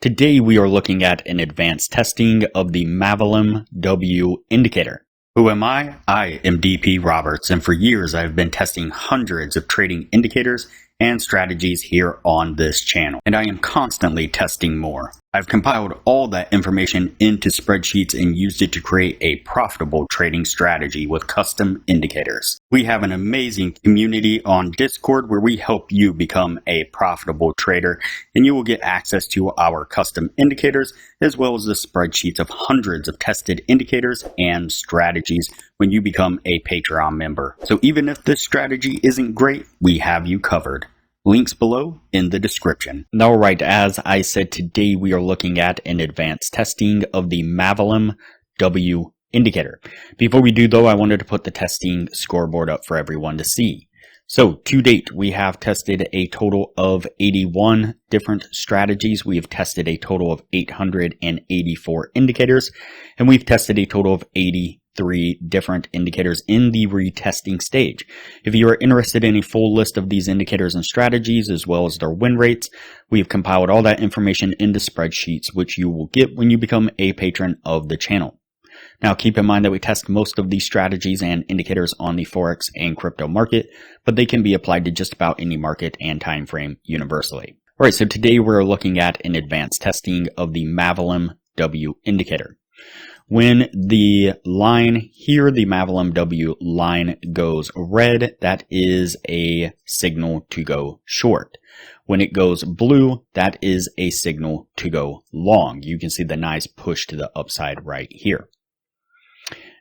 Today we are looking at an advanced testing of the Mavilim W indicator. Who am I? I am DP Roberts, and for years I've been testing hundreds of trading indicators and strategies here on this channel, and I am constantly testing more. I've compiled all that information into spreadsheets and used it to create a profitable trading strategy with custom indicators. We have an amazing community on Discord where we help you become a profitable trader, and you will get access to our custom indicators as well as the spreadsheets of hundreds of tested indicators and strategies when you become a Patreon member. So even if this strategy isn't great, we have you covered. Links below in the description. Alright, as I said, today we are looking at an advanced testing of the Mavilim W indicator. Before we do though, I wanted to put the testing scoreboard up for everyone to see. So to date, we have tested a total of 81 different strategies. We have tested a total of 884 indicators, and we've tested a total of 83 different indicators in the retesting stage. If you are interested in a full list of these indicators and strategies as well as their win rates, we've compiled all that information into spreadsheets, which you will get when you become a patron of the channel. Now keep in mind that we test most of these strategies and indicators on the Forex and crypto market, but they can be applied to just about any market and time frame universally. Alright, so today we're looking at an advanced testing of the Mavilim W indicator. When the line here, the Mavilim W line goes red, that is a signal to go short. When it goes blue, that is a signal to go long. You can see the nice push to the upside right here.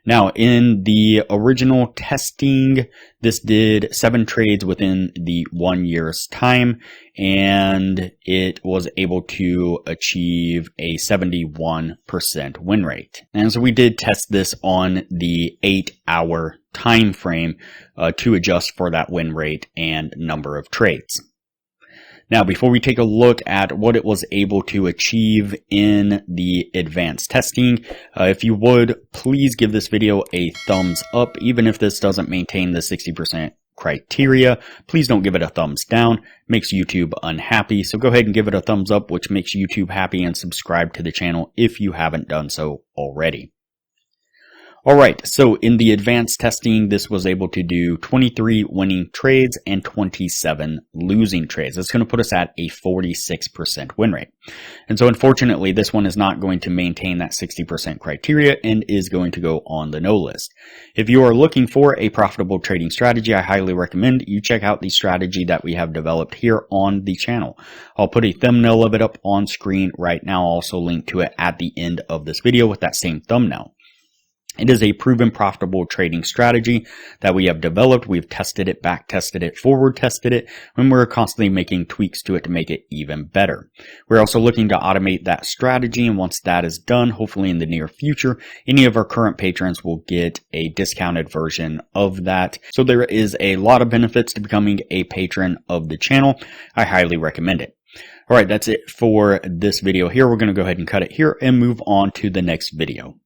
Now, in the original testing, this did 7 trades within the 1 year's time, and it was able to achieve a 71% win rate. And so we did test this on the 8-hour time frame to adjust for that win rate and number of trades. Now, before we take a look at what it was able to achieve in the advanced testing, if you would, please give this video a thumbs up. Even if this doesn't maintain the 60% criteria, please don't give it a thumbs down. It makes YouTube unhappy. So go ahead and give it a thumbs up, which makes YouTube happy, and subscribe to the channel if you haven't done so already. Alright, so in the advanced testing, this was able to do 23 winning trades and 27 losing trades. That's going to put us at a 46% win rate. And so unfortunately, this one is not going to maintain that 60% criteria and is going to go on the no list. If you are looking for a profitable trading strategy, I highly recommend you check out the strategy that we have developed here on the channel. I'll put a thumbnail of it up on screen right now. I'll also link to it at the end of this video with that same thumbnail. It is a proven profitable trading strategy that we have developed. We've tested it, back tested it, forward tested it, and we're constantly making tweaks to it to make it even better. We're also looking to automate that strategy, and once that is done, hopefully in the near future, any of our current patrons will get a discounted version of that. So there is a lot of benefits to becoming a patron of the channel. I highly recommend it. Alright, that's it for this video here. We're going to go ahead and cut it here and move on to the next video.